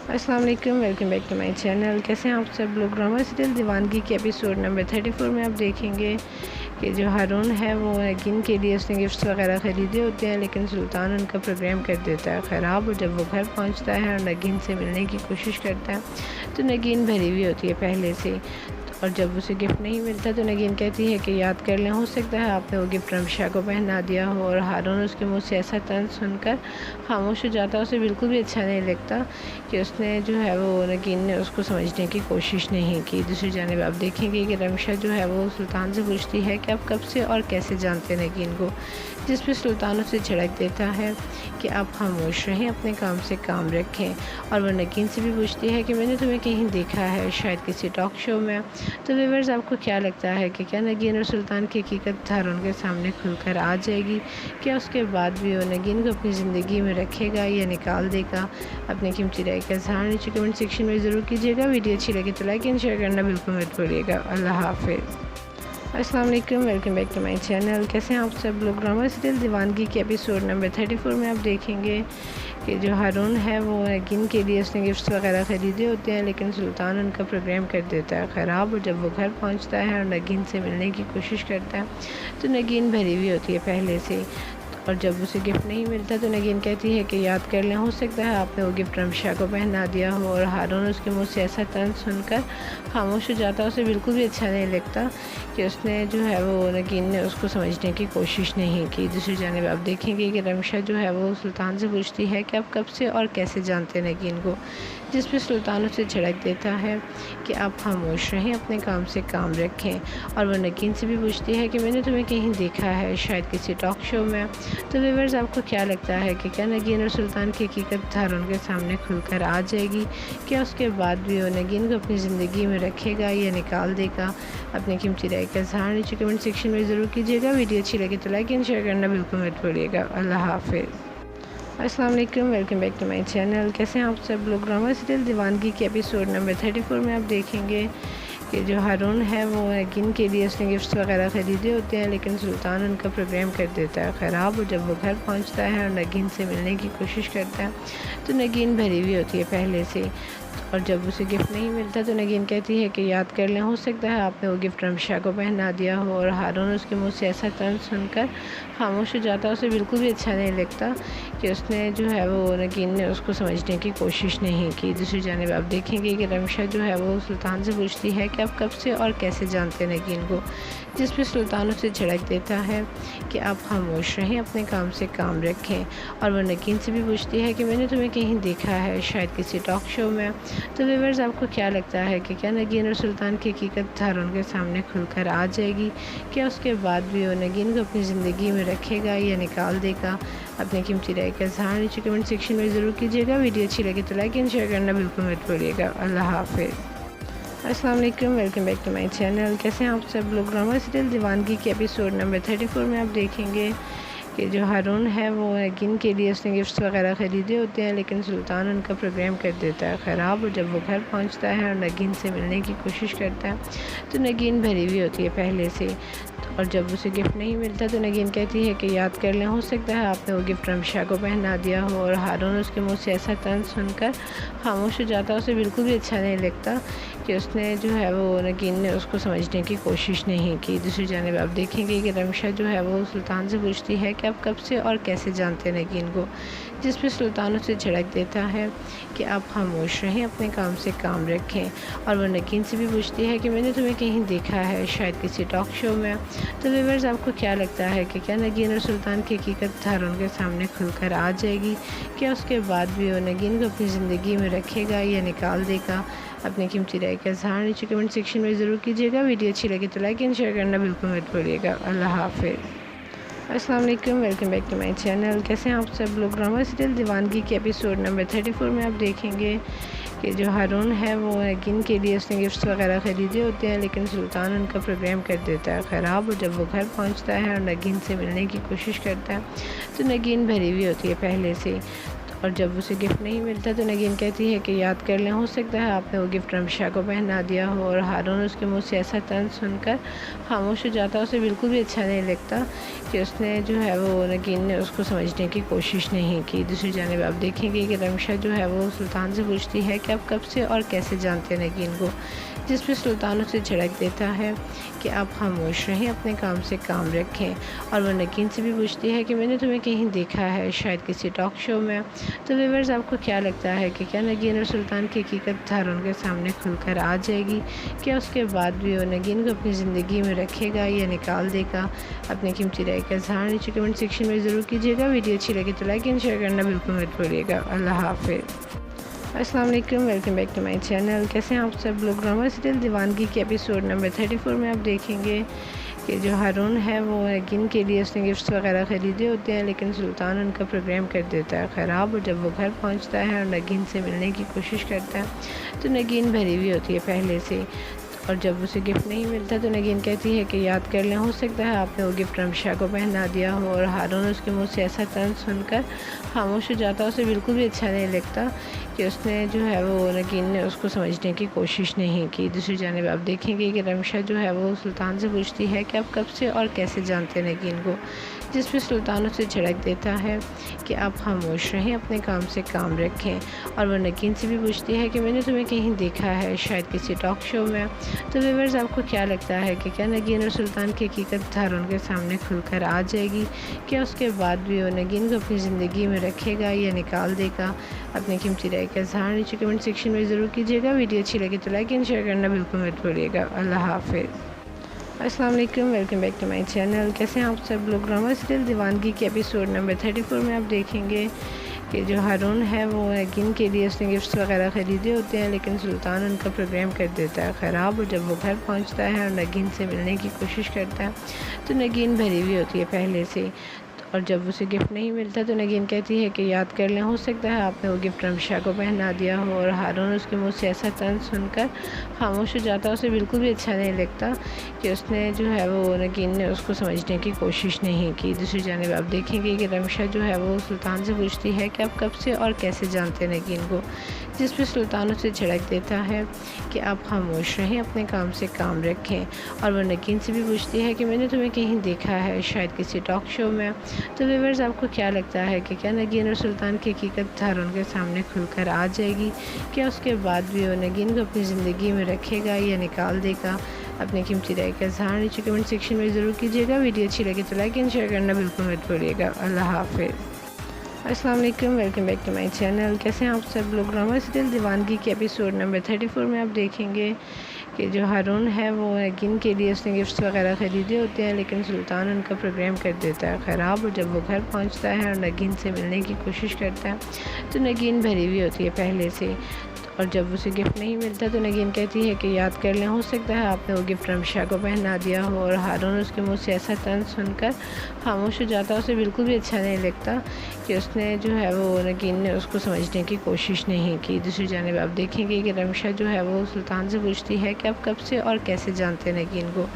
अस्सलाम वालेकुम, welcome back to my channel. कैसे हैं आप सब लोग। ड्रामा सीरियल दीवानगी के एपिसोड नंबर 34 में आप देखेंगे कि जो हारून है वो नगीन के लिए उसने गिफ्ट्स वगैरह ख़रीदे होते हैं, लेकिन सुल्तान उनका प्रोग्राम कर देता है ख़राब। और जब वो घर पहुंचता है और नगीन से मिलने की कोशिश करता है तो नगीन भरी हुई होती है पहले से। और जब उसे गिफ्ट नहीं मिलता तो नगीन कहती है कि याद कर लें, हो सकता है आपने वो गिफ्ट रमशा को पहना दिया हो। और हारून उसके मुंह से ऐसा तंज सुनकर खामोश हो जाता है। उसे बिल्कुल भी अच्छा नहीं लगता कि उसने जो है वो नगीन ने उसको समझने की कोशिश नहीं की। दूसरी जानिब आप देखेंगे कि रमशा जो है वो सुल्तान से पूछती है कि आप कब से और कैसे जानते हैं नगीन को, जिस पर सुल्तान उसे झड़क देता है कि आप खामोश रहें, अपने काम से काम रखें। और वह नगीन से भी पूछती है कि मैंने तुम्हें कहीं देखा है, शायद किसी टॉक शो में। तो व्यूअर्स, आपको क्या लगता है कि क्या नगीन और सुल्तान की हकीकत हारून के सामने खुलकर आ जाएगी? क्या उसके बाद भी वो नगीन को अपनी ज़िंदगी में रखेगा या निकाल देगा? अपनी कीमती राय का इज़हार नीचे कमेंट सेक्शन में ज़रूर कीजिएगा। वीडियो अच्छी लगे तो लाइक एंड शेयर करना बिल्कुल मत भूलिएगा। अल्लाह हाफिज़। अस्सलाम वालेकुम, welcome back to my channel. कैसे हैं आप सब लोग। ड्रामा सीरियल दीवानगी के एपिसोड नंबर 34 में आप देखेंगे कि जो हारून है वो नगीन के लिए उसने गिफ्ट्स वगैरह ख़रीदे होते हैं, लेकिन सुल्तान उनका प्रोग्राम कर देता है ख़राब। और जब वो घर पहुंचता है और नगीन से मिलने की कोशिश करता है तो नगीन भरी हुई होती है पहले से। और जब उसे गिफ्ट नहीं मिलता तो नगीन कहती है कि याद कर लें, हो सकता है आपने वो गिफ्ट रमशा को पहना दिया हो। और हारून उसके मुंह से ऐसा तंज सुनकर खामोश हो जाता है। उसे बिल्कुल भी अच्छा नहीं लगता कि उसने जो है वो नगीन ने उसको समझने की कोशिश नहीं की। दूसरी जानिब आप देखेंगे कि रमशा जो है वो सुल्तान से पूछती है कि आप कब से और कैसे जानते हैं नगीन को, जिस पर सुल्तान उसे झड़क देता है कि आप खामोश रहें, अपने काम से काम रखें। और वह नगीन से भी पूछती है कि मैंने तुम्हें कहीं देखा है, शायद किसी टॉक शो में। तो व्यूअर्स, आपको क्या लगता है कि क्या नगीन और सुल्तान की हकीकत हारून के सामने खुलकर आ जाएगी? क्या उसके बाद भी वो नगीन को अपनी ज़िंदगी में रखेगा या निकाल देगा? अपनी कीमती राय का इज़हार नीचे कमेंट सेक्शन में ज़रूर कीजिएगा। वीडियो अच्छी लगे तो लाइक एंड शेयर करना बिल्कुल मत भूलिएगा। अल्लाह हाफिज़। अस्सलाम वालेकुम, welcome back to my channel. कैसे हैं आप सब लोग। ड्रामा सीरियल दीवानगी के एपिसोड नंबर 34 में आप देखेंगे कि जो हारून है वो नगीन के लिए उसने गिफ्ट्स वगैरह ख़रीदे होते हैं, लेकिन सुल्तान उनका प्रोग्राम कर देता है ख़राब। और जब वो घर पहुंचता है और नगीन से मिलने की कोशिश करता है तो नगीन भरी हुई होती है पहले से। और जब उसे गिफ्ट नहीं मिलता तो नगीन कहती है कि याद कर लें, हो सकता है आपने वो गिफ्ट रमशा को पहना दिया हो। और हारून उसके मुंह से ऐसा तंज सुनकर खामोश हो जाता है। उसे बिल्कुल भी अच्छा नहीं लगता कि उसने जो है वो नगीन ने उसको समझने की कोशिश नहीं की। दूसरी जानिब आप देखेंगे कि रमशा जो है वो सुल्तान से पूछती है कि आप कब से और कैसे जानते हैं नगीन को, जिस पर सुल्तान उसे झड़क देता है कि आप खामोश रहें, अपने काम से काम रखें। और वह नगीन से भी पूछती है कि मैंने तुम्हें कहीं देखा है, शायद किसी टॉक शो में। तो व्यूअर्स, आपको क्या लगता है कि क्या नगीन और सुल्तान की हकीकत हारून के सामने खुलकर आ जाएगी? क्या उसके बाद भी वो नगीन को अपनी ज़िंदगी में रखेगा या निकाल देगा? अपनी कीमती राय का इज़हार नीचे कमेंट सेक्शन में ज़रूर कीजिएगा। वीडियो अच्छी लगे तो लाइक एंड शेयर करना बिल्कुल मत भूलिएगा। अल्लाह हाफिज़। अस्सलाम वालेकुम, welcome back to my channel. कैसे हैं आप सब लोग। ड्रामा सीरियल दीवानगी के एपिसोड नंबर 34 में आप देखेंगे कि जो हारून है वो नगीन के लिए उसने गिफ्ट्स वगैरह ख़रीदे होते हैं, लेकिन सुल्तान उनका प्रोग्राम कर देता है ख़राब। और जब वो घर पहुंचता है और नगीन से मिलने की कोशिश करता है तो नगीन भरी हुई होती है पहले से। और जब उसे गिफ्ट नहीं मिलता तो नगीन कहती है कि याद कर लें, हो सकता है आपने वो गिफ्ट रमशा को पहना दिया हो। और हारून उसके मुंह से ऐसा तंज सुनकर खामोश हो जाता है। उसे बिल्कुल भी अच्छा नहीं लगता कि उसने जो है वो नगीन ने उसको समझने की कोशिश नहीं की। दूसरी जानिब आप देखेंगे कि रमशा जो है वो सुल्तान से पूछती है कि आप कब से और कैसे जानते हैं नगीन को, जिस पर सुल्तान उसे झड़क देता है कि आप खामोश रहें, अपने काम से काम रखें। और वह नगीन से भी पूछती है कि मैंने तुम्हें कहीं देखा है, शायद किसी टॉक शो में। तो व्यूअर्स, आपको क्या लगता है कि क्या नगीन और सुल्तान की हकीकत हारून के सामने खुलकर आ जाएगी? क्या उसके बाद भी वो नगीन को अपनी ज़िंदगी में रखेगा या निकाल देगा? अपनी कीमती राय का इज़हार नीचे कमेंट सेक्शन में ज़रूर कीजिएगा। वीडियो अच्छी लगे तो लाइक एंड शेयर करना बिल्कुल मत भूलिएगा। अल्लाह हाफिज़। अस्सलाम वालेकुम, welcome back to my channel. कैसे हैं आप सब लोग। ड्रामा सीरियल दीवानगी के एपिसोड नंबर 34 में आप देखेंगे कि जो हारून है वो नगीन के लिए उसने गिफ्ट्स वगैरह ख़रीदे होते हैं, लेकिन सुल्तान उनका प्रोग्राम कर देता है ख़राब। और जब वो घर पहुंचता है और नगीन से मिलने की कोशिश करता है तो नगीन भरी हुई होती है पहले से। और जब उसे गिफ्ट नहीं मिलता तो नगीन कहती है कि याद कर लें, हो सकता है आपने वो गिफ्ट रमशा को पहना दिया हो। और हारून उसके मुंह से ऐसा तंज सुनकर खामोश हो जाता। उसे बिल्कुल भी अच्छा नहीं लगता कि उसने जो है वो नगीन ने उसको समझने की कोशिश नहीं की। दूसरी जानिब आप देखेंगे कि रमशा जो है वो सुल्तान से पूछती है कि आप कब से और कैसे जानते हैं नगीन को, जिस पर सुल्तान उसे झड़क देता है कि आप खामोश रहें, अपने काम से काम रखें। और वह नगीन से भी पूछती है कि मैंने तुम्हें कहीं देखा है, शायद किसी टॉक शो में। तो व्यूअर्स, आपको क्या लगता है कि क्या नगीन और सुल्तान की हकीकत हारून के सामने खुलकर आ जाएगी? क्या उसके बाद भी वो नगीन को अपनी ज़िंदगी में रखेगा या निकाल देगा? अपनी कीमती राय का इज़हार नीचे कमेंट सेक्शन में ज़रूर कीजिएगा। वीडियो अच्छी लगे तो लाइक एंड शेयर करना बिल्कुल मत भूलिएगा। अल्लाह हाफिज़। अस्सलाम वालेकुम, welcome back to my channel. कैसे हैं आप सब लोग? ड्रामा सीरियल दीवानगी के एपिसोड नंबर 34 में आप देखेंगे कि जो हारून है वो नगीन के लिए उसने गिफ्ट्स वगैरह ख़रीदे होते हैं, लेकिन सुल्तान उनका प्रोग्राम कर देता है ख़राब। और जब वो घर पहुंचता है और नगीन से मिलने की कोशिश करता है तो नगीन भरी हुई होती है पहले से। और जब उसे गिफ्ट नहीं मिलता तो नगीन कहती है कि याद कर लें, हो सकता है आपने वो गिफ्ट रमशा को पहना दिया हो। और हारून उसके मुंह से ऐसा तंज सुनकर खामोश हो जाता। उसे बिल्कुल भी अच्छा नहीं लगता कि उसने जो है वो नगीन ने उसको समझने की कोशिश नहीं की। दूसरी जानिब आप देखेंगे कि रमशा जो है वो सुल्तान से पूछती है कि आप कब से और कैसे जानते हैं नगीन को, जिस पर सुल्तान उसे झड़क देता है कि आप खामोश रहें, अपने काम से काम रखें। और वह नगीन से भी पूछती है कि मैंने तुम्हें कहीं देखा है, शायद किसी टॉक शो में। तो व्यूअर्स, आपको क्या लगता है कि क्या नगीन और सुल्तान की हकीकत हारून के सामने खुलकर आ जाएगी? क्या उसके बाद भी वो नगीन को अपनी ज़िंदगी में रखेगा या निकाल देगा? अपनी कीमती राय का इज़हार नीचे कमेंट सेक्शन में ज़रूर कीजिएगा। वीडियो अच्छी लगे तो लाइक एंड शेयर करना बिल्कुल मत भूलिएगा। अल्लाह हाफिज़। अस्सलाम वालेकुम, welcome back to my channel. कैसे हैं आप सब लोग? ड्रामा सीरियल दीवानगी के एपिसोड नंबर 34 में आप देखेंगे कि जो हारून है वो नगीन के लिए उसने गिफ्ट्स वगैरह ख़रीदे होते हैं, लेकिन सुल्तान उनका प्रोग्राम कर देता है ख़राब। और जब वो घर पहुंचता है और नगीन से मिलने की कोशिश करता है तो नगीन भरी हुई होती है पहले से। और जब उसे गिफ्ट नहीं मिलता तो नगीन कहती है कि याद कर लें, हो सकता है आपने वो गिफ्ट रमशा को पहना दिया हो। और हारून उसके मुंह से ऐसा तंज सुनकर खामोश हो जाता। उसे बिल्कुल भी अच्छा नहीं लगता कि उसने जो है वो नगीन ने उसको समझने की कोशिश नहीं की। दूसरी जानिब आप देखेंगे कि रमशा जो है वो सुल्तान से पूछती है कि आप कब से और कैसे जानते हैं नगीन को, जिस पर सुल्तान उसे झड़क देता है कि आप खामोश रहें, अपने काम से काम रखें। और वह नगीन से भी पूछती है कि मैंने तुम्हें कहीं देखा है, शायद किसी टॉक शो में। तो व्यूअर्स, आपको क्या लगता है कि क्या नगीन और सुल्तान की हकीकत हारून के सामने खुलकर आ जाएगी? क्या उसके बाद भी वो नगीन को अपनी ज़िंदगी में रखेगा या निकाल देगा? अपनी कीमती राय का इज़हार नीचे कमेंट सेक्शन में ज़रूर कीजिएगा। वीडियो अच्छी लगे तो लाइक एंड शेयर करना बिल्कुल मत भूलिएगा। अल्लाह हाफिज़। अस्सलाम वालेकुम, welcome back to my channel. कैसे हैं आप सब लोग? ड्रामा सीरियल दीवानगी के एपिसोड नंबर 34 में आप देखेंगे कि जो हारून है वो नगीन के लिए उसने गिफ्ट्स वगैरह ख़रीदे होते हैं, लेकिन सुल्तान उनका प्रोग्राम कर देता है ख़राब। और जब वो घर पहुंचता है और नगीन से मिलने की कोशिश करता है तो नगीन भरी हुई होती है पहले से। और जब उसे गिफ्ट नहीं मिलता तो नगीन कहती है कि याद कर लें, हो सकता है आपने वो गिफ्ट रमशा को पहना दिया हो। और हारून उसके मुंह से ऐसा तंज सुनकर खामोश हो जाता। उसे बिल्कुल भी अच्छा नहीं लगता कि उसने जो है वो नगीन ने उसको समझने की कोशिश नहीं की। दूसरी जानिब आप देखेंगे कि रमशा जो है वो सुल्तान से पूछती है कि आप कब से और कैसे जानते हैं नगीन को,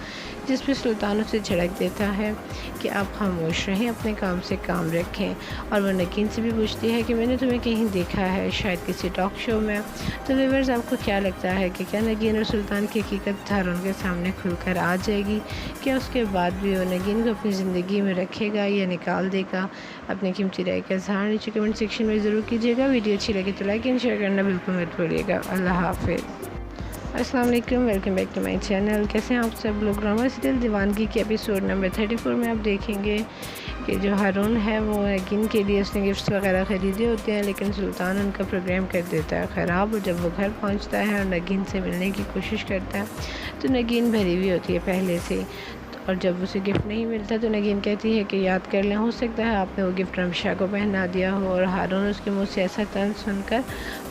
जिस पर सुल्तान उसे झड़क देता है कि आप खामोश रहें, अपने काम से काम रखें। और वह नगीन से भी पूछती है कि मैंने तुम्हें कहीं देखा है, शायद किसी टॉक शो में। तो व्यूअर्स, आपको क्या लगता है कि क्या नगीन और सुल्तान की हकीकत हारून के सामने खुलकर आ जाएगी? क्या उसके बाद भी वो नगीन को अपनी ज़िंदगी में रखेगा या निकाल देगा? अपनी कीमती राय का इज़हार नीचे कमेंट सेक्शन में ज़रूर कीजिएगा। वीडियो अच्छी लगे तो लाइक एंड शेयर करना बिल्कुल मत भूलिएगा। अल्लाह हाफिज़। अस्सलाम वालेकुम, welcome back to my channel. कैसे हैं आप सब लोग? ड्रामा सीरियल दीवानगी के एपिसोड नंबर 34 में आप देखेंगे कि जो हारून है वो नगीन के लिए उसने गिफ्ट्स वगैरह ख़रीदे होते हैं, लेकिन सुल्तान उनका प्रोग्राम कर देता है ख़राब। और जब वो घर पहुंचता है और नगीन से मिलने की कोशिश करता है तो नगीन भरी हुई होती है पहले से। और जब उसे गिफ्ट नहीं मिलता तो नगीन कहती है कि याद कर लें, हो सकता है आपने वो गिफ्ट रमशा को पहना दिया हो। और हारून उसके मुंह से ऐसा तंज सुनकर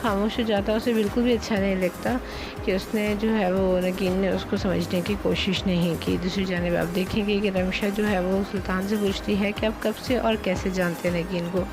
खामोश हो जाता। उसे बिल्कुल भी अच्छा नहीं लगता कि उसने जो है वो नगीन ने उसको समझने की कोशिश नहीं की। दूसरी जानिब आप देखेंगे कि रमशा जो है वो सुल्तान से पूछती है कि आप कब से और कैसे जानते हैं नगीन को,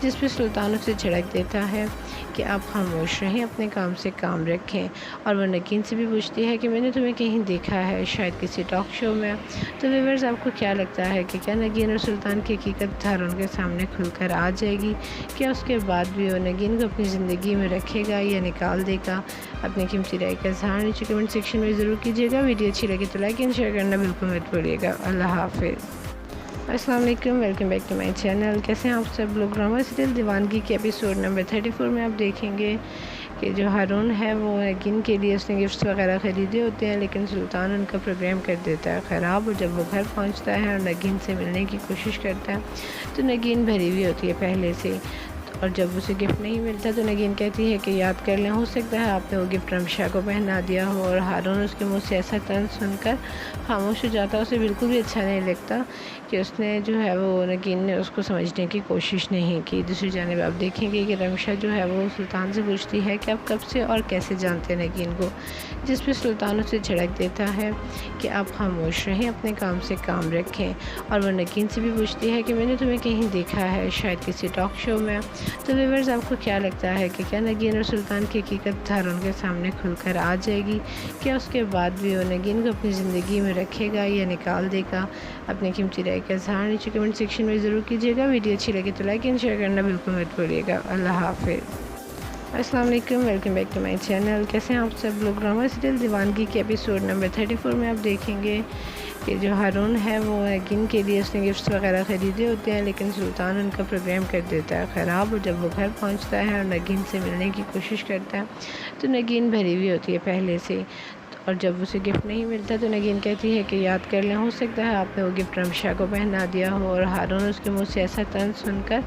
जिस पे सुल्तान उसे झड़क देता है कि आप खामोश रहें, अपने काम से काम रखें। और वो नगीन से भी पूछती है कि मैंने तुम्हें कहीं देखा है, शायद किसी टॉक शो में। तो व्यूअर्स, आपको क्या लगता है कि क्या नगीन और सुल्तान की हकीकत हारून के सामने खुलकर आ जाएगी? क्या उसके बाद भी वो नगीन को अपनी ज़िंदगी में रखेगा या निकाल देगा? अपनी कीमती राय का इज़हार नीचे कमेंट सेक्शन में ज़रूर कीजिएगा। वीडियो अच्छी लगे तो लाइक एंड शेयर करना बिल्कुल मत भूलिएगा। अल्लाह हाफिज़। अस्सलाम वालेकुम, welcome back to my channel. कैसे हैं आप सब लोग? ड्रामा सीरियल दीवानगी के एपिसोड नंबर 34 में आप देखेंगे कि जो हारून है वो नगीन के लिए उसने गिफ्ट्स वगैरह ख़रीदे होते हैं, लेकिन सुल्तान उनका प्रोग्राम कर देता है ख़राब। और जब वो घर पहुंचता है और नगीन से मिलने की कोशिश करता है तो नगीन भरी हुई होती है पहले से। और जब उसे गिफ्ट नहीं मिलता तो नगीन कहती है कि याद कर लें, हो सकता है आपने वो गिफ्ट रमशा को पहना दिया हो। और हारून उसके मुँह से ऐसा तंज सुनकर खामोश हो जाता है। उसे बिल्कुल भी अच्छा नहीं लगता कि उसने जो है वो नगीन ने उसको समझने की कोशिश नहीं की। दूसरी जानिब आप देखेंगे कि रमशा जो है वो सुल्तान से पूछती है कि आप कब से और कैसे जानते हैं नगीन को, जिस पे सुल्तान उसे झड़क देता है कि आप खामोश रहें, अपने काम से काम रखें। और वो नगीन से भी पूछती है कि मैंने तुम्हें कहीं देखा है, शायद किसी टॉक शो में। तो व्यूअर्स, आपको क्या लगता है कि क्या नगीन और सुल्तान की हकीकत हारून के सामने खुलकर आ जाएगी? क्या उसके बाद भी वो नगीन को अपनी ज़िंदगी में रखेगा या निकाल देगा? अपनी कीमती राय का इज़हार नीचे कमेंट सेक्शन में ज़रूर कीजिएगा। वीडियो अच्छी लगे तो लाइक एंड शेयर करना बिल्कुल मत भूलिएगा। अल्लाह हाफिज़। अस्सलाम वालेकुम, welcome back to my channel. कैसे हैं आप सब लोग? ड्रामा सीरियल दीवानगी के एपिसोड नंबर 34 में आप देखेंगे कि जो हारून है वो नगीन के लिए उसने गिफ्ट्स वगैरह ख़रीदे होते हैं, लेकिन सुल्तान उनका प्रोग्राम कर देता है ख़राब। और जब वो घर पहुंचता है और नगीन से मिलने की कोशिश करता है तो नगीन भरी हुई होती है पहले से। और जब उसे गिफ्ट नहीं मिलता तो नगीन कहती है कि याद कर लें, हो सकता है आपने वो गिफ्ट रमशा को पहना दिया हो। और हारून उसके मुँह से ऐसा तंज सुनकर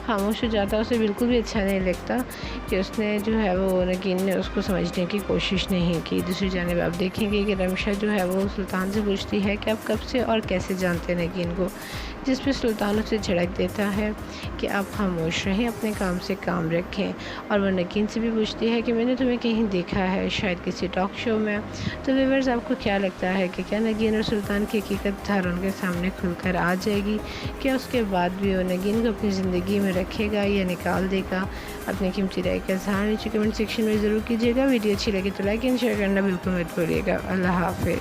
खामोश हो जाता है। उसे बिल्कुल भी अच्छा नहीं लगता कि उसने जो है वो नगीन ने उसको समझने की कोशिश नहीं की। दूसरी जानिब आप देखेंगे कि रमशा जो है वो सुल्तान से पूछती है कि आप कब से और कैसे जानते हैं नगीन को, जिस पे सुल्तान उसे झड़क देता है कि आप खामोश रहें, अपने काम से काम रखें। और वो नगीन से भी पूछती है कि मैंने तुम्हें कहीं देखा है, शायद किसी टॉक शो में। तो व्यूअर्स, आपको क्या लगता है कि क्या नगीन और सुल्तान की हकीकत हारून के सामने खुलकर आ जाएगी? क्या उसके बाद भी वो नगीन को अपनी ज़िंदगी में रखेगा या निकाल देगा? अपनी कीमती राय का इज़हार नीचे कमेंट सेक्शन में ज़रूर कीजिएगा। वीडियो अच्छी लगे तो लाइक एंड शेयर करना बिल्कुल मत भूलिएगा। अल्लाह हाफिज़।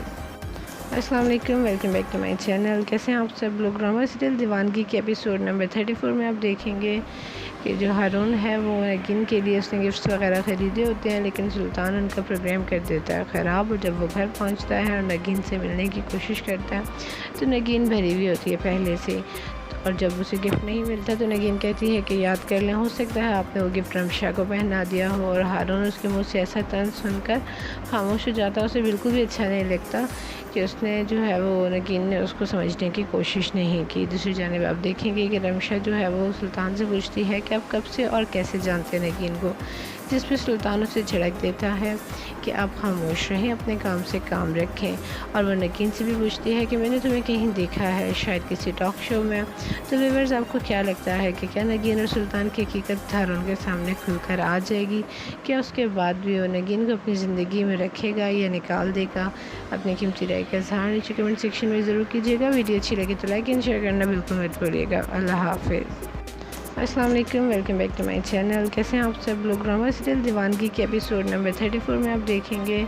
अस्सलाम वालेकुम, welcome back to my channel. कैसे हैं आप सब लोग? ड्रामा सीरियल दीवानगी के एपिसोड नंबर 34 में आप देखेंगे कि जो हारून है वो नगीन के लिए उसने गिफ्ट्स वगैरह ख़रीदे होते हैं, लेकिन सुल्तान उनका प्रोग्राम कर देता है ख़राब। और जब वो घर पहुंचता है और नगीन से मिलने की कोशिश करता है तो नगीन भरी हुई होती है पहले से। और जब उसे गिफ्ट नहीं मिलता तो नगीन कहती है कि याद कर लें, हो सकता है आपने वो गिफ्ट रमशा को पहना दिया हो। और हारून उसके मुँह से ऐसा तंज सुनकर खामोश हो जाता है। उसे बिल्कुल भी अच्छा नहीं लगता कि उसने जो है वो नगीन ने उसको समझने की कोशिश नहीं की। दूसरी जानिब आप देखेंगे कि रमशा जो है वो सुल्तान से पूछती है कि आप कब से और कैसे जानते हैं नगीन को, जिस पे सुल्तान उसे झड़क देता है कि आप खामोश रहें, अपने काम से काम रखें। और वो नगीन से भी पूछती है कि मैंने तुम्हें कहीं देखा है, शायद किसी टॉक शो में। तो व्यूअर्स, आपको क्या लगता है कि क्या नगीन और सुल्तान की हकीकत हारून के सामने खुलकर आ जाएगी? क्या उसके बाद भी वो नगीन को अपनी ज़िंदगी में रखेगा या निकाल देगा? अपनी कीमती राय का इज़हार नीचे कमेंट सेक्शन में ज़रूर कीजिएगा। वीडियो अच्छी लगे तो लाइक एंड शेयर करना बिल्कुल मत भूलिएगा। अल्लाह हाफिज़। अस्सलाम वालेकुम, welcome back to my channel. कैसे हैं आप सब लोग? ड्रामा सीरियल दीवानगी के एपिसोड नंबर 34 में आप देखेंगे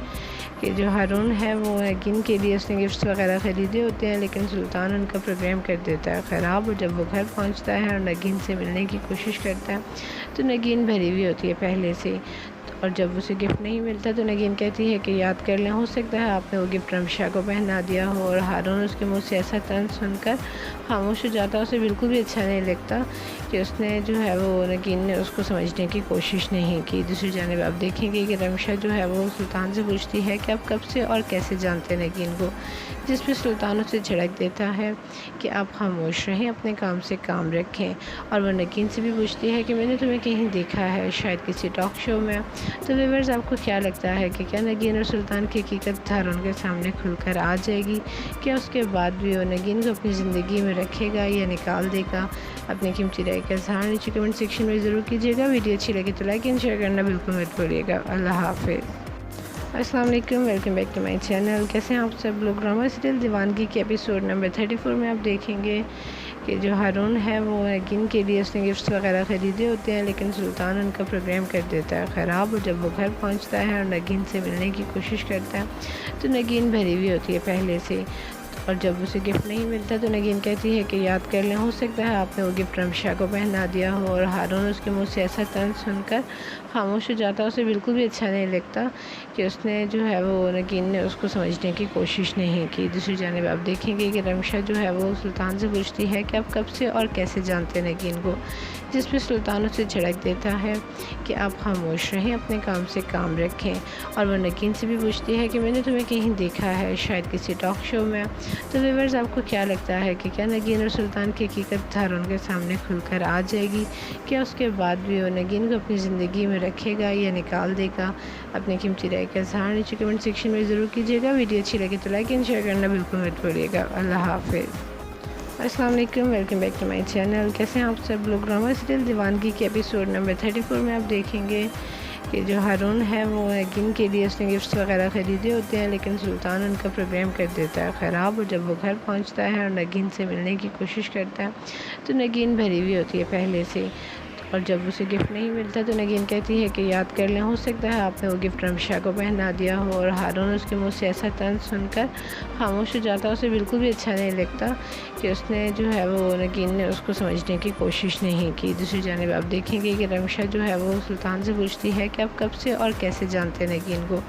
कि जो हारून है वो नगीन के लिए उसने गिफ्ट्स वगैरह ख़रीदे होते हैं, लेकिन सुल्तान उनका प्रोग्राम कर देता है ख़राब। और जब वो घर पहुंचता है और नगीन से मिलने की कोशिश करता है तो नगीन भरी हुई होती है पहले से। और जब उसे गिफ्ट नहीं मिलता तो नगीन कहती है कि याद कर लें, हो सकता है आपने वो गिफ्ट रमशा को पहना दिया हो। और हारून उसके मुँह से ऐसा तंज सुनकर खामोश हो जाता है। उसे बिल्कुल भी अच्छा नहीं लगता कि उसने जो है वो नगीन ने उसको समझने की कोशिश नहीं की। दूसरी जानिब आप देखेंगे कि रमशा जो है वो सुल्तान से पूछती है कि आप कब से और कैसे जानते हैं नगीन को, जिस पे सुल्तान उसे झड़क देता है कि आप खामोश रहें, अपने काम से काम रखें। और वो नगीन से भी पूछती है कि मैंने तुम्हें कहीं देखा है, शायद किसी टॉक शो में। तो व्यूअर्स, आपको क्या लगता है कि क्या नगीन और सुल्तान की हकीकत हारून के सामने खुलकर आ जाएगी? क्या उसके बाद भी वो नगीन को अपनी ज़िंदगी में रखेगा या निकाल देगा? अपनी कीमती राय का इज़हार नीचे कमेंट सेक्शन में ज़रूर कीजिएगा। वीडियो अच्छी लगे तो लाइक एंड शेयर करना बिल्कुल मत भूलिएगा। अल्लाह हाफिज़। अस्सलाम वालेकुम, welcome back to my channel. कैसे हैं आप सब लोग? ड्रामा सीरियल दीवानगी के एपिसोड नंबर 34 में आप देखेंगे कि जो हारून है वो नगीन के लिए उसने गिफ्ट्स वगैरह ख़रीदे होते हैं, लेकिन सुल्तान उनका प्रोग्राम कर देता है ख़राब। और जब वो घर पहुंचता है और नगीन से मिलने की कोशिश करता है तो नगीन भरी हुई होती है पहले से। और जब उसे गिफ्ट नहीं मिलता तो नगीन कहती है कि याद कर लें, हो सकता है आपने वो गिफ्ट रमशा को पहना दिया हो। और हारून उसके मुंह से ऐसा तंज सुनकर खामोश हो जाता है। उसे बिल्कुल भी अच्छा नहीं लगता कि उसने जो है वो नगीन ने उसको समझने की कोशिश नहीं की। दूसरी जानिब आप देखेंगे कि रमशा जो है वो सुल्तान से पूछती है कि आप कब से और कैसे जानते हैं नगीन को, जिस पर सुल्तान उसे झड़क देता है कि आप खामोश रहें, अपने काम से काम रखें। और वह नगीन से भी पूछती है कि मैंने तुम्हें कहीं देखा है, शायद किसी टॉक शो में। तो व्यूअर्स, आपको क्या लगता है कि क्या नगीन और सुल्तान की हकीकत हारून के सामने खुलकर आ जाएगी? क्या उसके बाद भी वो नगीन को अपनी ज़िंदगी में रखेगा या निकाल देगा? अपनी कीमती राय का इज़हार नीचे कमेंट सेक्शन में ज़रूर कीजिएगा। वीडियो अच्छी लगे तो लाइक एंड शेयर करना बिल्कुल मत भूलिएगा। अल्लाह हाफिज़। अस्सलाम वालेकुम, welcome back to my channel. कैसे हैं आप सब लोग? ड्रामा सीरियल दीवानगी के एपिसोड नंबर 34 में आप देखेंगे कि जो हारून है वो नगीन के लिए उसने गिफ्ट्स वगैरह ख़रीदे होते हैं, लेकिन सुल्तान उनका प्रोग्राम कर देता है ख़राब। और जब वो घर पहुंचता है और नगीन से मिलने की कोशिश करता है तो नगीन भरी हुई होती है पहले से। और जब उसे गिफ्ट नहीं मिलता तो नगीन कहती है कि याद कर लें, हो सकता है आपने वो गिफ्ट रमशा को पहना दिया हो। और हारून उसके मुंह से ऐसा तंज सुनकर खामोश हो जाता है। उसे बिल्कुल भी अच्छा नहीं लगता कि उसने जो है वो नगीन ने उसको समझने की कोशिश नहीं की। दूसरी जानिब आप देखेंगे कि रमशा जो है वो सुल्तान से पूछती है कि आप कब से और कैसे जानते हैं नगीन को,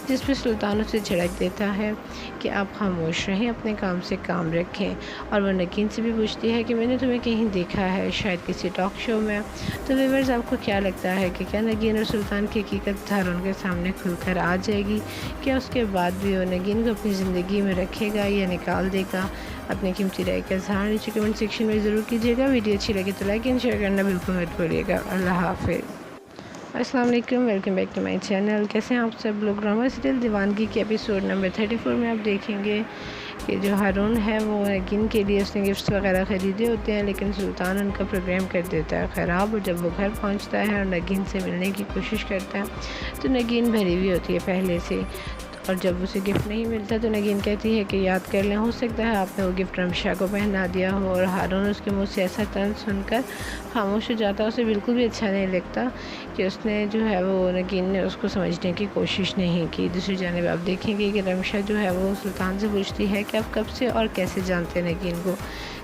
जिस पर सुल्तान उसे झड़क देता है कि आप खामोश रहें, अपने काम से काम रखें। और वह नगीन से भी पूछती है कि मैंने तुम्हें कहीं देखा है, शायद किसी टॉक शो में। तो व्यूअर्स, आपको क्या लगता है कि क्या नगीन और सुल्तान की हकीकत हारून के सामने खुलकर आ जाएगी? क्या उसके बाद भी वो नगीन को अपनी ज़िंदगी में रखेगा या निकाल देगा? अपनी कीमती राय का इज़हार नीचे कमेंट सेक्शन में ज़रूर कीजिएगा। वीडियो अच्छी लगे तो लाइक एंड शेयर करना बिल्कुल मत भूलिएगा। अल्लाह हाफिज़। अस्सलाम वालेकुम, welcome back to my channel. कैसे हैं आप सब लोग? ड्रामा सीरियल दीवानगी के एपिसोड नंबर 34 में आप देखेंगे कि जो हारून है वो नगीन के लिए उसने गिफ्ट्स वगैरह ख़रीदे होते हैं, लेकिन सुल्तान उनका प्रोग्राम कर देता है ख़राब। और जब वो घर पहुंचता है और नगीन से मिलने की कोशिश करता है तो नगीन भरी हुई होती है पहले से। और जब उसे गिफ्ट नहीं मिलता तो नगीन कहती है कि याद कर लें, हो सकता है आपने वो गिफ्ट रमशा को पहना दिया हो। और हारून उसके मुंह से ऐसा तंज सुनकर खामोश हो जाता है। उसे बिल्कुल भी अच्छा नहीं लगता कि उसने जो है वो नगीन ने उसको समझने की कोशिश नहीं की। दूसरी जानिब आप देखेंगे कि रमशा जो है वो सुल्तान से पूछती है कि आप कब से और कैसे जानते हैं नगीन को,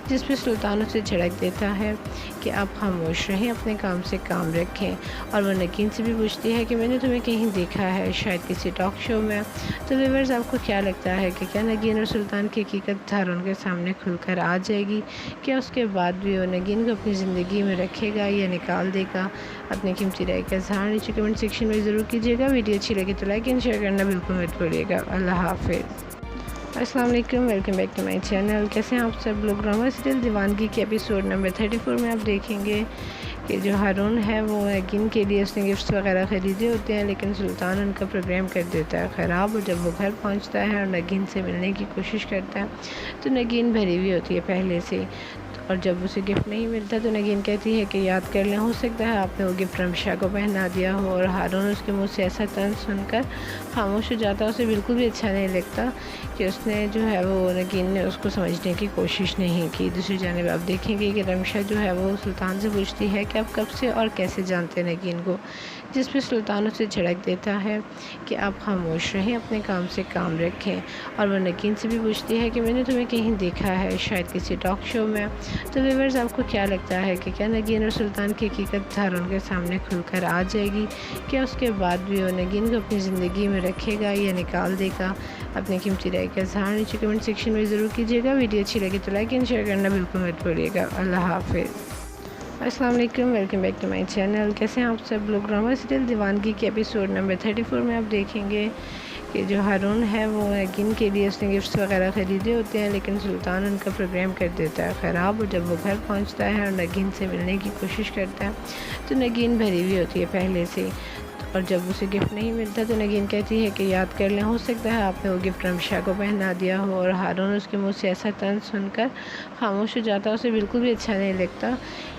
जिस पर सुल्तान उसे झड़क देता है कि आप खामोश रहें, अपने काम से काम रखें। और वह नगीन से भी पूछती है कि मैंने तुम्हें कहीं देखा है, शायद किसी टॉक शो में। तो व्यूअर्स, आपको क्या लगता है कि क्या नगीन और सुल्तान की हकीकत हारून के सामने खुलकर आ जाएगी? क्या उसके बाद भी वो नगीन को अपनी ज़िंदगी में रखेगा या निकाल देगा? अपनी कीमती राय का इज़हार नीचे कमेंट सेक्शन में ज़रूर कीजिएगा। वीडियो अच्छी लगे तो लाइक एंड शेयर करना बिल्कुल मत भूलिएगा। अल्लाह हाफिज़। अस्सलाम वालेकुम, welcome back to my channel. कैसे हैं आप सब लोग? ड्रामा सीरियल दीवानगी के एपिसोड नंबर 34 में आप देखेंगे कि जो हारून है वो नगीन के लिए उसने गिफ्ट्स वगैरह ख़रीदे होते हैं, लेकिन सुल्तान उनका प्रोग्राम कर देता है ख़राब। और जब वो घर पहुंचता है और नगीन से मिलने की कोशिश करता है तो नगीन भरी हुई होती है पहले से। और जब उसे गिफ्ट नहीं मिलता तो नगीन कहती है कि याद कर लें, हो सकता है आपने वो गिफ्ट रमशा को पहना दिया हो। और हारून उसके मुंह से ऐसा तंज सुनकर खामोश हो जाता है। उसे बिल्कुल भी अच्छा नहीं लगता कि उसने जो है वो नगीन ने उसको समझने की कोशिश नहीं की। दूसरी जानिब आप देखेंगे कि रमशा जो है वो सुल्तान से पूछती है कि आप कब से और कैसे जानते हैं नगीन को, जिस पर सुल्तान उसे झड़क देता है कि आप खामोश रहें, अपने काम से काम रखें। और वह नगीन से भी पूछती है कि मैंने तुम्हें कहीं देखा है, शायद किसी टॉक शो में। तो व्यूअर्स, आपको क्या लगता है कि क्या नगीन और सुल्तान की हकीकत हारून के सामने खुलकर आ जाएगी? क्या उसके बाद भी वो नगीन को अपनी ज़िंदगी में रखेगा या निकाल देगा? अपनी कीमती राय का इज़हार नीचे कमेंट सेक्शन में ज़रूर कीजिएगा। वीडियो अच्छी लगे तो लाइक एंड शेयर करना बिल्कुल मत भूलिएगा। अल्लाह हाफिज़। अस्सलाम वालेकुम, welcome back to my channel. कैसे हैं आप सब लोग? ड्रामा सीरियल दीवानगी के एपिसोड नंबर 34 में आप देखेंगे कि जो हारून है वो नगीन के लिए उसने गिफ्ट्स वगैरह ख़रीदे होते हैं, लेकिन सुल्तान उनका प्रोग्राम कर देता है ख़राब। और जब वो घर पहुंचता है और नगीन से मिलने की कोशिश करता है तो नगीन भरी हुई होती है पहले से। और जब उसे गिफ्ट नहीं मिलता तो नगीन कहती है कि याद कर लें, हो सकता है आपने वो गिफ्ट रमशा को पहना दिया हो। और हारून उसके मुंह से ऐसा तंज सुनकर खामोश हो जाता है। उसे बिल्कुल भी अच्छा नहीं लगता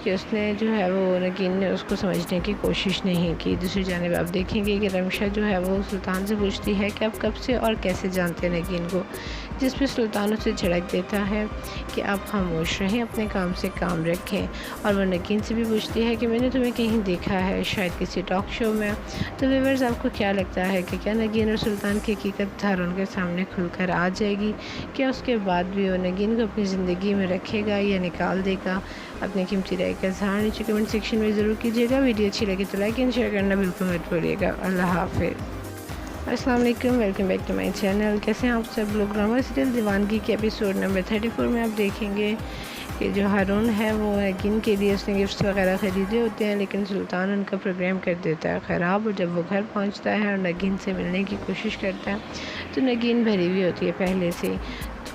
कि उसने जो है वो नगीन ने उसको समझने की कोशिश नहीं की। दूसरी जानिब आप देखेंगे कि रमशा जो है वो सुल्तान से पूछती है कि आप कब से और कैसे जानते हैं नगीन को, जिस पे सुल्तान उसे झड़क देता है कि आप खामोश रहें, अपने काम से काम रखें। और वो नगीन से भी पूछती है कि मैंने तुम्हें कहीं देखा है, शायद किसी टॉक शो में। तो व्यूअर्स, आपको क्या लगता है कि क्या नगीन और सुल्तान की हकीकत हारून के सामने खुलकर आ जाएगी? क्या उसके बाद भी वो नगीन को अपनी ज़िंदगी में रखेगा या निकाल देगा? अपनी कीमती राय का इज़हार नीचे कमेंट सेक्शन में ज़रूर कीजिएगा। वीडियो अच्छी लगे तो लाइक एंड शेयर करना बिल्कुल मत भूलिएगा। अल्लाह हाफिज़। अस्सलाम वालेकुम, welcome back to my channel. कैसे हैं आप सब लोग? ड्रामा सीरियल दीवानगी के एपिसोड नंबर 34 में आप देखेंगे कि जो हारून है वो नगीन के लिए उसने गिफ्ट्स वगैरह ख़रीदे होते हैं, लेकिन सुल्तान उनका प्रोग्राम कर देता है ख़राब। और जब वो घर पहुंचता है और नगीन से मिलने की कोशिश करता है तो नगीन भरी हुई होती है पहले से।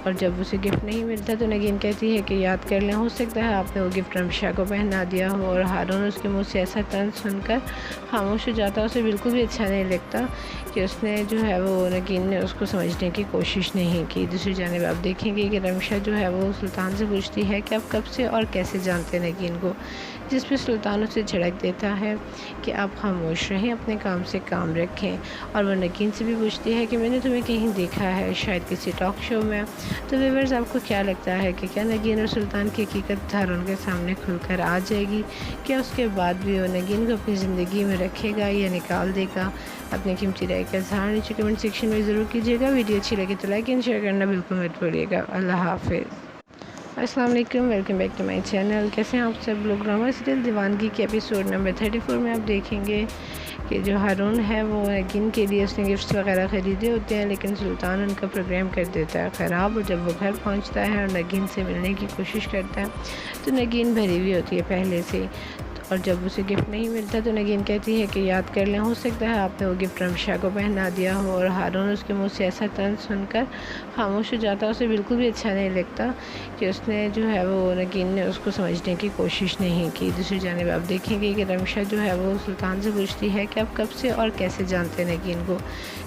और जब उसे गिफ्ट नहीं मिलता तो नगीन कहती है कि याद कर लें, हो सकता है आपने वो गिफ्ट रमशा को पहना दिया हो। और हारून उसके मुँह से ऐसा तंज सुनकर खामोश हो जाता है। उसे बिल्कुल भी अच्छा नहीं लगता कि उसने जो है वो नगीन ने उसको समझने की कोशिश नहीं की। दूसरी जानिब आप देखेंगे कि रमशा जो है वो सुल्तान से पूछती है कि आप कब से और कैसे जानते हैं नगीन को, जिस पे सुल्तान उसे झड़क देता है कि आप खामोश रहें, अपने काम से काम रखें। और वो नगीन से भी पूछती है कि मैंने तुम्हें कहीं देखा है, शायद किसी टॉक शो में। तो व्यूअर्स, आपको क्या लगता है कि क्या नगीन और सुल्तान की हकीकत हारून के सामने खुलकर आ जाएगी? क्या उसके बाद भी वो नगीन को अपनी ज़िंदगी में रखेगा या निकाल देगा? अपनी कीमती राय का इज़हार नीचे कमेंट सेक्शन में ज़रूर कीजिएगा। वीडियो अच्छी लगे तो लाइक एंड शेयर करना बिल्कुल मत भूलिएगा। अल्लाह हाफिज़। अस्सलाम वालेकुम, welcome back to my channel. कैसे हैं आप सब लोग? ड्रामा सीरियल दीवानगी के एपिसोड नंबर 34 में आप देखेंगे कि जो हारून है वो नगीन के लिए उसने गिफ्ट्स वगैरह ख़रीदे होते हैं, लेकिन सुल्तान उनका प्रोग्राम कर देता है ख़राब। और जब वो घर पहुंचता है और नगीन से मिलने की कोशिश करता है तो नगीन भरी हुई होती है पहले से। और जब उसे गिफ्ट नहीं मिलता तो नगीन कहती है कि याद कर लें, हो सकता है आपने वो गिफ्ट रमशा को पहना दिया हो। और हारून उसके मुंह से ऐसा तंज सुनकर खामोश हो जाता है। उसे बिल्कुल भी अच्छा नहीं लगता कि उसने जो है वो नगीन ने उसको समझने की कोशिश नहीं की। दूसरी जानिब आप देखेंगे कि रमशा जो है वो सुल्तान से पूछती है कि आप कब से और कैसे जानते हैं नगीन को,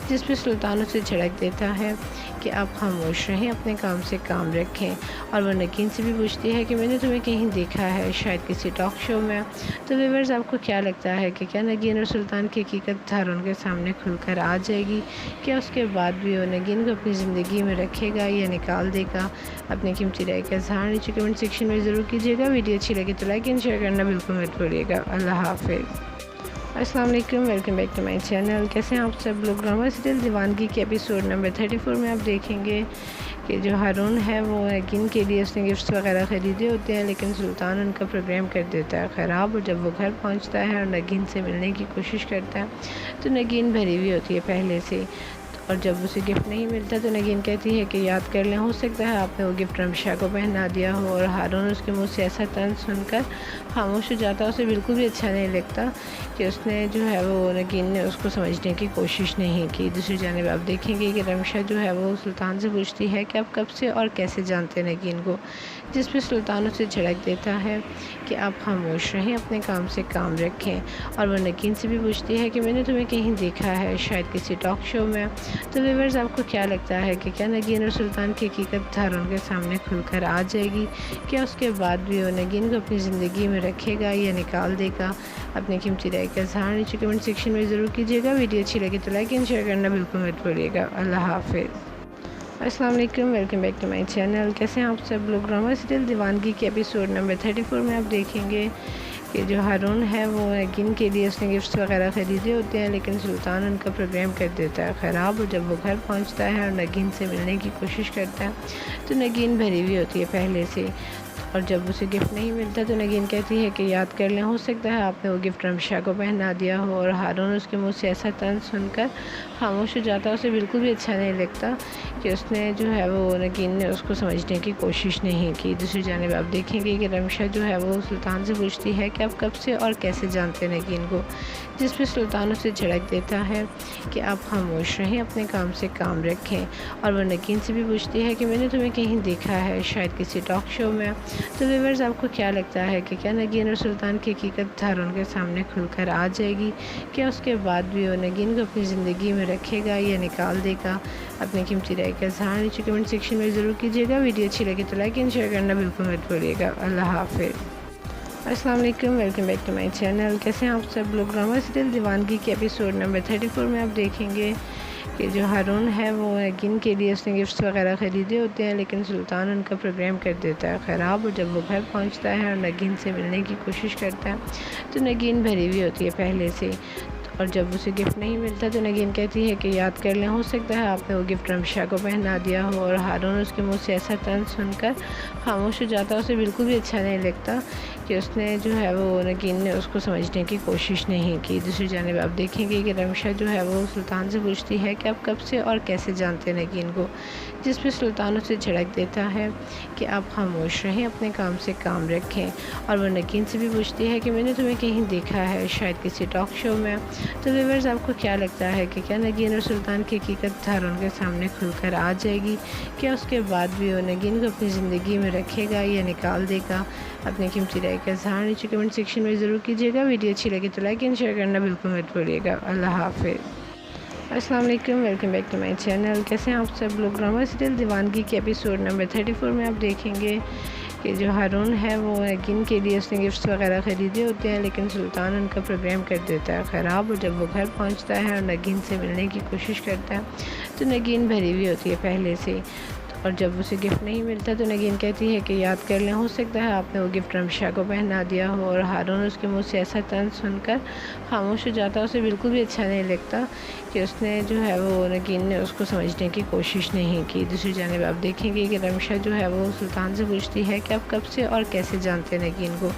जिस पे सुल्तान उसे झड़क देता है कि आप खामोश रहें, अपने काम से काम रखें। और वो नगीन से भी पूछती है कि मैंने तुम्हें कहीं देखा है, शायद किसी टॉक शो में। तो व्यूअर्स, आपको क्या लगता है कि क्या नगीन और सुल्तान की हकीकत हारून के सामने खुलकर आ जाएगी? क्या उसके बाद भी वो नगीन को अपनी ज़िंदगी में रखेगा या निकाल देगा? अपनी कीमती राय का इज़हार नीचे कमेंट सेक्शन में ज़रूर कीजिएगा। वीडियो अच्छी लगे तो लाइक एंड शेयर करना बिल्कुल मत भूलिएगा। अल्लाह हाफिज़। अस्सलाम वालेकुम, welcome back to my channel. कैसे हैं आप सब लोग? ड्रामा सीरियल दीवानगी के एपिसोड नंबर 34 में आप देखेंगे कि जो हारून है वो नगीन के लिए उसने गिफ्ट्स वगैरह ख़रीदे होते हैं, लेकिन सुल्तान उनका प्रोग्राम कर देता है ख़राब। और जब वो घर पहुंचता है और नगीन से मिलने की कोशिश करता है तो नगीन भरी हुई होती है पहले से। और जब उसे गिफ्ट नहीं मिलता तो नगीन कहती है कि याद कर लें, हो सकता है आपने वो गिफ्ट रमशा को पहना दिया हो। और हारून उसके मुँह से ऐसा तंज सुनकर खामोश हो जाता है। उसे बिल्कुल भी अच्छा नहीं लगता कि उसने जो है वो नगीन ने उसको समझने की कोशिश नहीं की। दूसरी जानिब आप देखेंगे कि रमशा जो है वो सुल्तान से पूछती है कि आप कब से और कैसे जानते हैं नगीन को, जिस पे सुल्तान उसे झड़क देता है कि आप खामोश रहें, अपने काम से काम रखें। और वो नगीन से भी पूछती है कि मैंने तुम्हें कहीं देखा है, शायद किसी टॉक शो में। तो व्यूअर्स, आपको क्या लगता है कि क्या नगीन और सुल्तान की हकीकत हारून के सामने खुलकर आ जाएगी? क्या उसके बाद भी वो नगीन को अपनी ज़िंदगी में रखेगा या निकाल देगा? अपनी कीमती राय का इज़हार नीचे कमेंट सेक्शन में ज़रूर कीजिएगा। वीडियो अच्छी लगे तो लाइक एंड शेयर करना बिल्कुल मत भूलिएगा। अल्लाह हाफिज़। अस्सलाम वालेकुम, welcome back to my channel. कैसे हैं आप सब लोग? ड्रामा सीरियल दीवानगी के एपिसोड नंबर 34 में आप देखेंगे कि जो हारून है वो नगीन के लिए उसने गिफ्ट्स वगैरह ख़रीदे होते हैं, लेकिन सुल्तान उनका प्रोग्राम कर देता है ख़राब। और जब वो घर पहुंचता है और नगीन से मिलने की कोशिश करता है तो नगीन भरी हुई होती है पहले से। और जब उसे गिफ्ट नहीं मिलता तो नगीन कहती है कि याद कर लें, हो सकता है आपने वो गिफ्ट रमशा को पहना दिया हो। और हारून उसके मुँह से ऐसा तंज सुनकर खामोश हो जाता है। उसे बिल्कुल भी अच्छा नहीं लगता कि उसने जो है वो नगीन ने उसको समझने की कोशिश नहीं की। दूसरी जानिब आप देखेंगे कि रमशा जो है वो सुल्तान से पूछती है कि आप कब से और कैसे जानते हैं नगीन को, जिस पे सुल्तान उसे झड़क देता है कि आप खामोश रहें, अपने काम से काम रखें। और वो नगीन से भी पूछती है कि मैंने तुम्हें कहीं देखा है, शायद किसी टॉक शो में। तो व्यूअर्स, आपको क्या लगता है कि क्या नगीन और सुल्तान की हकीकत हारून के सामने खुलकर आ जाएगी? क्या उसके बाद भी वो नगीन को अपनी ज़िंदगी में रखेगा या निकाल देगा? अपनी कीमती राय का इज़हार नीचे कमेंट सेक्शन में ज़रूर कीजिएगा। वीडियो अच्छी लगे तो लाइक एंड शेयर करना बिल्कुल मत भूलिएगा। अल्लाह हाफिज़। अस्सलाम वालेकुम, welcome back to my channel. कैसे हैं आप सब लोग। ड्रामा सीरियल दीवानगी के एपिसोड नंबर 34 में आप देखेंगे कि जो हारून है वो नगीन के लिए उसने गिफ्ट्स वगैरह ख़रीदे होते हैं, लेकिन सुल्तान उनका प्रोग्राम कर देता है ख़राब। और जब वो घर पहुंचता है और नगीन से मिलने की कोशिश करता है तो नगीन भरी हुई होती है पहले से। और जब उसे गिफ्ट नहीं मिलता तो नगीन कहती है कि याद कर लें, हो सकता है आपने वो गिफ्ट रमशा को पहना दिया हो। और हारून उसके मुँह से ऐसा तंज सुनकर खामोश हो जाता है। उसे बिल्कुल भी अच्छा नहीं लगता कि उसने जो है वो नगीन ने उसको समझने की कोशिश नहीं की। दूसरी जानिब आप देखेंगे कि रमशा जो है वो सुल्तान से पूछती है कि आप कब से और कैसे जानते हैं नगीन को, जिस पर सुल्तान उसे झड़क देता है कि आप खामोश रहें, अपने काम से काम रखें। और वो नगीन से भी पूछती है कि मैंने तुम्हें कहीं देखा है, शायद किसी टॉक शो में। तो व्यूअर्स, आपको क्या लगता है कि क्या नगीन और सुल्तान की हकीकत हारून के सामने खुलकर आ जाएगी? क्या उसके बाद भी वो नगीन को अपनी ज़िंदगी में रखेगा या निकाल देगा? अपनी कीमती राय का इज़हार नीचे कमेंट सेक्शन में ज़रूर कीजिएगा। वीडियो अच्छी लगी तो लाइक एंड शेयर करना बिल्कुल मत भूलिएगा। अल्लाह हाफ़िज़। अस्सलाम वालेकुम, welcome back to my channel. कैसे हैं आप सब लोग। ड्रामा सीरियल दीवानगी के एपिसोड नंबर 34 में आप देखेंगे कि जो हारून है वो नगीन के लिए उसने गिफ्ट्स वगैरह ख़रीदे होते हैं, लेकिन सुल्तान उनका प्रोग्राम कर देता है ख़राब। और जब वो घर पहुंचता है और नगीन से मिलने की कोशिश करता है तो नगीन भरी हुई होती है पहले से। और जब उसे गिफ्ट नहीं मिलता तो नगीन कहती है कि याद कर लें, हो सकता है आपने वो गिफ्ट रमशा को पहना दिया हो। और हारून उसके मुँह से ऐसा तंज सुनकर खामोश हो जाता है। उसे बिल्कुल भी अच्छा नहीं लगता कि उसने जो है वो नगीन ने उसको समझने की कोशिश नहीं की। दूसरी जानिब आप देखेंगे कि रमशा जो है वो सुल्तान से पूछती है कि आप कब से और कैसे जानते हैं नगीन को,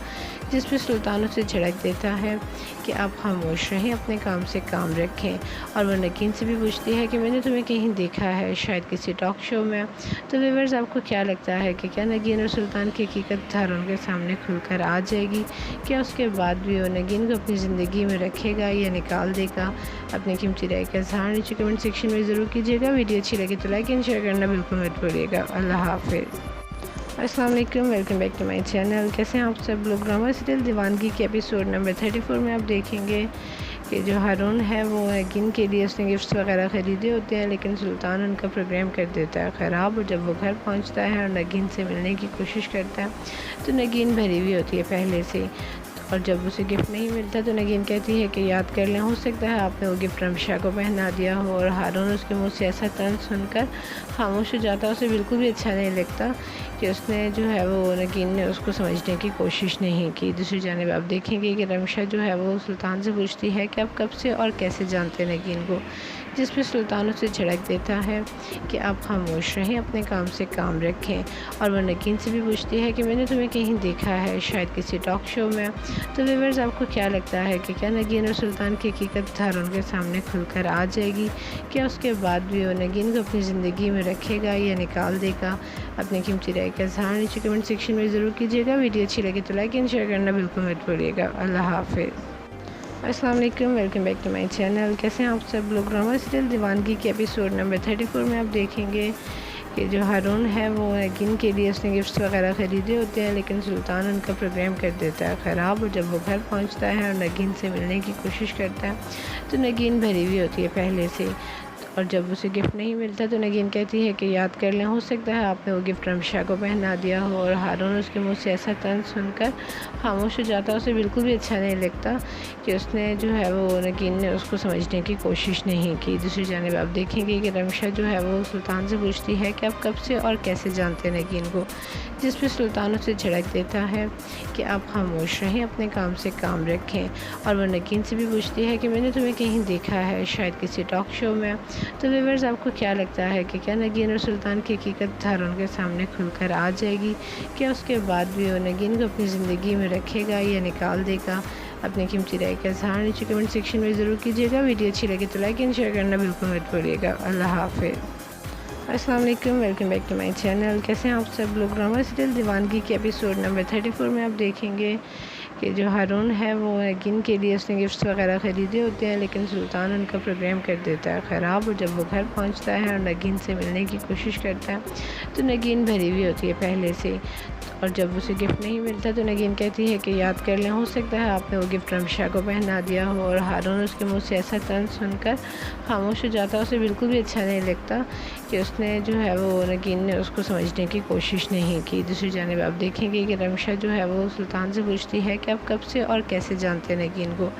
जिस पर सुल्तान उसे झड़क देता है कि आप खामोश रहें, अपने काम से काम रखें। और वह नगीन से भी पूछती है कि मैंने तुम्हें कहीं देखा है, शायद किसी टॉक शो में। तो व्यूअर्स, आपको क्या लगता है कि क्या नगीन और सुल्तान की हकीकत हारून के सामने खुलकर आ जाएगी? क्या उसके बाद भी वो नगीन को अपनी ज़िंदगी में रखेगा या निकाल देगा? अपनी कीमती राय का इज़हार नीचे कमेंट सेक्शन में ज़रूर कीजिएगा। वीडियो अच्छी लगी तो लाइक एंड शेयर करना बिल्कुल मत भूलिएगा। अल्लाह हाफ़िज़। अस्सलाम वालेकुम, welcome back to my channel. कैसे हैं आप सब लोग। ड्रामा सीरियल दीवानगी के एपिसोड नंबर 34 में आप देखेंगे कि जो हारून है वो नगीन के लिए उसने गिफ्ट्स वगैरह ख़रीदे होते हैं, लेकिन सुल्तान उनका प्रोग्राम कर देता है ख़राब। और जब वो घर पहुंचता है और नगीन से मिलने की कोशिश करता है तो नगीन भरी हुई होती है पहले से। और जब उसे गिफ्ट नहीं मिलता तो नगीन कहती है कि याद कर लें, हो सकता है आपने वो गिफ्ट रमशा को पहना दिया हो। और हारून उसके मुँह से ऐसा तंज सुनकर खामोश हो जाता है। उसे बिल्कुल भी अच्छा नहीं लगता कि उसने जो है वो नगीन ने उसको समझने की कोशिश नहीं की। दूसरी जानिब आप देखेंगे कि रमशा जो है वो सुल्तान से पूछती है कि आप कब से और कैसे जानते हैं नगीन को, जिस पर सुल्तान उसे झड़क देता है कि आप खामोश रहें, अपने काम से काम रखें। और वह नगीन से भी पूछती है कि मैंने तुम्हें कहीं देखा है, शायद किसी टॉक शो में। तो व्यूअर्स, आपको क्या लगता है कि क्या नगीन और सुल्तान की हकीकत हारून के सामने खुलकर आ जाएगी? क्या उसके बाद भी वो नगीन को अपनी ज़िंदगी में रखेगा या निकाल देगा? अपनी कीमती राय का इज़हार नीचे कमेंट सेक्शन में ज़रूर कीजिएगा। वीडियो अच्छी लगी तो लाइक एंड शेयर करना बिल्कुल मत भूलिएगा। अल्लाह हाफ़िज़। अस्सलाम वालेकुम, welcome back to my channel. कैसे हैं आप सब लोग। ड्रामा सीरियल दीवानगी के एपिसोड नंबर 34 में आप देखेंगे कि जो हारून है वो नगीन के लिए उसने गिफ्ट्स वगैरह ख़रीदे होते हैं, लेकिन सुल्तान उनका प्रोग्राम कर देता है ख़राब। और जब वो घर पहुंचता है और नगीन से मिलने की कोशिश करता है तो नगीन भरी हुई होती है पहले से। और जब उसे गिफ्ट नहीं मिलता तो नगीन कहती है कि याद कर लें, हो सकता है आपने वो गिफ्ट रमशा को पहना दिया हो। और हारून उसके मुँह से ऐसा तंज सुनकर खामोश हो जाता है। उसे बिल्कुल भी अच्छा नहीं लगता कि उसने जो है वो नगीन ने उसको समझने की कोशिश नहीं की। दूसरी जानिब आप देखेंगे कि रमशा जो है वो सुल्तान से पूछती है कि आप कब से और कैसे जानते हैं नगीन को, जिस पर सुल्तान उसे झड़क देता है कि आप खामोश रहें, अपने काम से काम रखें। और वह नगीन से भी पूछती है कि मैंने तुम्हें कहीं देखा है, शायद किसी टॉक शो में। तो व्यूअर्स, आपको क्या लगता है कि क्या नगीन और सुल्तान की हकीकत हारून के सामने खुलकर आ जाएगी? क्या उसके बाद भी वो नगीन को अपनी ज़िंदगी में रखेगा या निकाल देगा? अपनी कीमती राय का इज़हार नीचे कमेंट सेक्शन में ज़रूर कीजिएगा। वीडियो अच्छी लगी तो लाइक एंड शेयर करना बिल्कुल मत भूलिएगा। अल्लाह हाफ़िज़। अस्सलाम वालेकुम, welcome back to my channel. कैसे हैं आप सब लोग। ड्रामा सीरियल दीवानगी के एपिसोड नंबर 34 में आप देखेंगे कि जो हारून है वो नगीन के लिए उसने गिफ्ट्स वगैरह ख़रीदे होते हैं, लेकिन सुल्तान उनका प्रोग्राम कर देता है ख़राब। और जब वो घर पहुंचता है और नगीन से मिलने की कोशिश करता है तो नगीन भरी हुई होती है पहले से। और जब उसे गिफ्ट नहीं मिलता तो नगीन कहती है कि याद कर लें, हो सकता है आपने वो गिफ्ट रमशा को पहना दिया हो। और हारून उसके मुँह से ऐसा तंज सुनकर खामोश हो जाता है। उसे बिल्कुल भी अच्छा नहीं लगता कि उसने जो है वो नगीन ने उसको समझने की कोशिश नहीं की। दूसरी जानिब आप देखेंगे कि रमशा जो है वो सुल्तान से पूछती है कि आप कब से और कैसे जानते हैं नगीन को,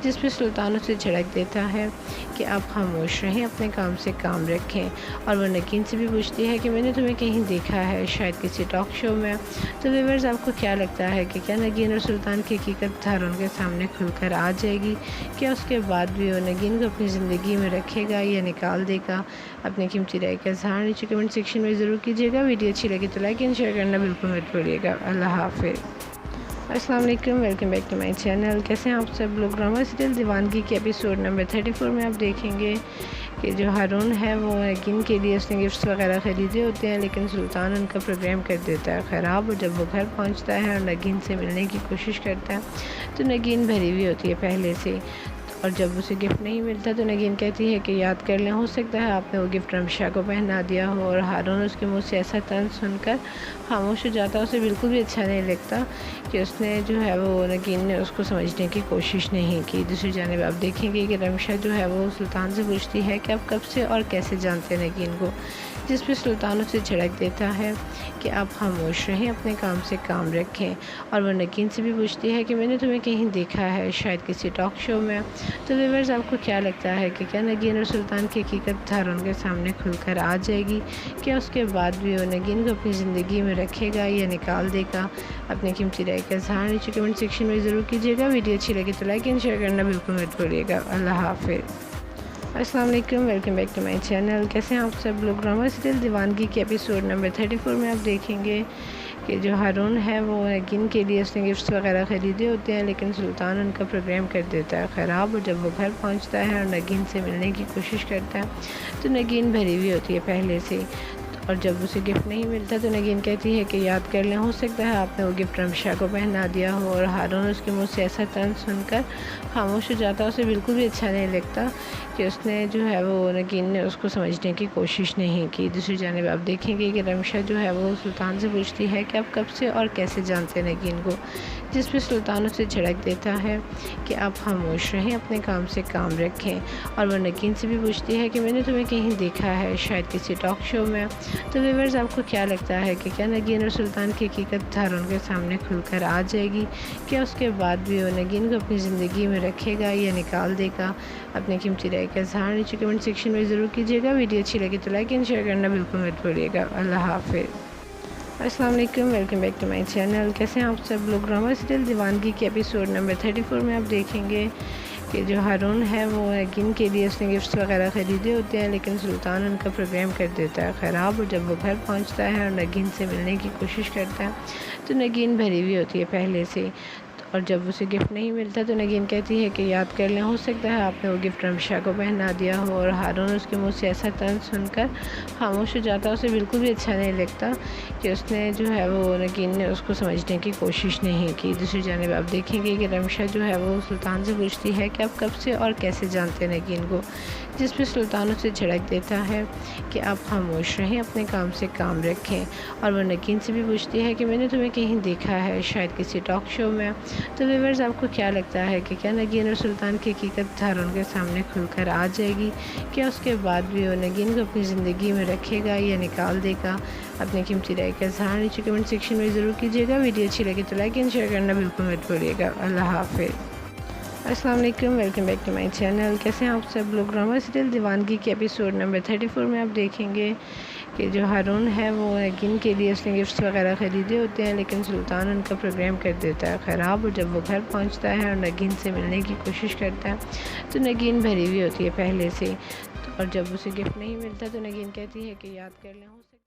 जिस पर सुल्तान उसे झड़क देता है कि आप खामोश रहें, अपने काम से काम रखें। और वह नगीन से भी पूछती है कि मैंने तुम्हें कहीं देखा है, शायद किसी टॉक शो में। तो व्यूअर्स, आपको क्या लगता है कि क्या नगीन और सुल्तान की हकीकत हारून के सामने खुलकर आ जाएगी? क्या उसके बाद भी वो नगीन को अपनी ज़िंदगी में रखेगा या निकाल देगा? अपनी कीमती राय का इज़हार नीचे कमेंट सेक्शन में ज़रूर कीजिएगा। वीडियो अच्छी लगी तो लाइक एंड शेयर करना बिल्कुल मत भूलिएगा। अल्लाह हाफ़िज़। अस्सलाम वालेकुम, welcome back to my channel. कैसे हैं आप सब लोग? ड्रामा सीरियल दीवानगी के एपिसोड नंबर 34 में आप देखेंगे कि जो हारून है वो नगीन के लिए उसने गिफ्ट्स वगैरह ख़रीदे होते हैं, लेकिन सुल्तान उनका प्रोग्राम कर देता है ख़राब। और जब वो घर पहुंचता है और नगीन से मिलने की कोशिश करता है तो नगीन भरी हुई होती है पहले से। और जब उसे गिफ्ट नहीं मिलता तो नगीन कहती है कि याद कर लें, हो सकता है आपने वो गिफ्ट रमशा को पहना दिया हो। और हारून उसके मुँह से ऐसा तंज सुनकर खामोश हो जाता है। उसे बिल्कुल भी अच्छा नहीं लगता कि उसने जो है वो नगीन ने उसको समझने की कोशिश नहीं की। दूसरी जानिब आप देखेंगे कि रमशा जो है वो सुल्तान से पूछती है कि आप कब से और कैसे जानते हैं नगीन को, जिस पर सुल्तान उसे झड़क देता है कि आप खामोश रहें, अपने काम से काम रखें। और वह नगीन से भी पूछती है कि मैंने तुम्हें कहीं देखा है, शायद किसी टॉक शो में। तो व्यूअर्स, आपको क्या लगता है कि क्या नगीन और सुल्तान की हकीकत हारून के सामने खुलकर आ जाएगी? क्या उसके बाद भी वो नगीन को अपनी ज़िंदगी में रखेगा या निकाल देगा? अपनी कीमती राय का इज़हार नीचे कमेंट सेक्शन में ज़रूर कीजिएगा। वीडियो अच्छी लगी तो लाइक एंड शेयर करना बिल्कुल मत भूलिएगा। अल्लाह हाफ़िज़। अस्सलाम वालेकुम, welcome back to my channel. कैसे हैं आप सब लोग? ड्रामा सीरियल दीवानगी के एपिसोड नंबर 34 में आप देखेंगे कि जो हारून है वो नगीन के लिए उसने गिफ्ट्स वगैरह ख़रीदे होते हैं, लेकिन सुल्तान उनका प्रोग्राम कर देता है ख़राब। और जब वो घर पहुंचता है और नगीन से मिलने की कोशिश करता है तो नगीन भरी हुई होती है पहले से। और जब उसे गिफ्ट नहीं मिलता तो नगीन कहती है कि याद कर लें, हो सकता है आपने वो गिफ्ट रमशा को पहना दिया हो। और हारून उसके मुँह से ऐसा तंज सुनकर खामोश हो जाता है। उसे बिल्कुल भी अच्छा नहीं लगता कि उसने जो है वो नगीन ने उसको समझने की कोशिश नहीं की। दूसरी जानिब आप देखेंगे कि रमशा जो है वो सुल्तान से पूछती है कि आप कब से और कैसे जानते हैं नगीन को, जिस पर सुल्तान उसे झड़क देता है कि आप खामोश रहें, अपने काम से काम रखें। और वह नगीन से भी पूछती है कि मैंने तुम्हें कहीं देखा है, शायद किसी टॉक शो में। तो व्यूअर्स, आपको क्या लगता है कि क्या नगीन और सुल्तान की हकीकत हारून के सामने खुलकर आ जाएगी? क्या उसके बाद भी वो नगीन को अपनी ज़िंदगी में रखेगा या निकाल देगा? अपनी कीमती राय का इज़हार नीचे कमेंट सेक्शन में ज़रूर कीजिएगा। वीडियो अच्छी लगी तो लाइक एंड शेयर करना बिल्कुल मत भूलिएगा। अल्लाह हाफ़िज़। अस्सलाम वालेकुम, welcome back to my channel. कैसे हैं आप सब लोग? ड्रामा सीरियल दीवानगी के एपिसोड नंबर 34 में आप देखेंगे कि जो हारून है वो नगीन के लिए उसने गिफ्ट्स वगैरह ख़रीदे होते हैं, लेकिन सुल्तान उनका प्रोग्राम कर देता है ख़राब। और जब वो घर पहुंचता है और नगीन से मिलने की कोशिश करता है तो नगीन भरी हुई होती है पहले से। और जब उसे गिफ्ट नहीं मिलता तो नगीन कहती है कि याद कर लें, हो सकता है आपने वो गिफ्ट रमशा को पहना दिया हो। और हारून उसके मुँह से ऐसा तंज सुनकर खामोश हो जाता है। उसे बिल्कुल भी अच्छा नहीं लगता कि उसने जो है वो नगीन ने उसको समझने की कोशिश नहीं की। दूसरी जानिब आप देखेंगे कि रमशा जो है वो सुल्तान से पूछती है कि आप कब से और कैसे जानते हैं नगीन को, जिस पर सुल्तान उसे झड़क देता है कि आप खामोश रहें, अपने काम से काम रखें। और वह नगीन से भी पूछती है कि मैंने तुम्हें कहीं देखा है, शायद किसी टॉक शो में। तो व्यूअर्स, आपको क्या लगता है कि क्या नगीन और सुल्तान की हकीकत हारून के सामने खुलकर आ जाएगी? क्या उसके बाद भी वो नगीन को अपनी ज़िंदगी में रखेगा या निकाल देगा? अपनी कीमती राय का इज़हार नीचे कमेंट सेक्शन में ज़रूर कीजिएगा। वीडियो अच्छी लगी तो लाइक एंड शेयर करना बिल्कुल मत भूलिएगा। अल्लाह हाफ़िज़। अस्सलाम वालेकुम, welcome back to my channel. कैसे हैं आप सब लोग? ड्रामा सीरियल दीवानगी के एपिसोड नंबर 34 में आप देखेंगे कि जो हारून है वो नगीन के लिए उसने गिफ्ट्स वगैरह ख़रीदे होते हैं, लेकिन सुल्तान उनका प्रोग्राम कर देता है ख़राब। और जब वो घर पहुंचता है और नगीन से मिलने की कोशिश करता है तो नगीन भरी हुई होती है पहले से। और जब उसे गिफ्ट नहीं मिलता तो नगीन कहती है कि याद कर लें।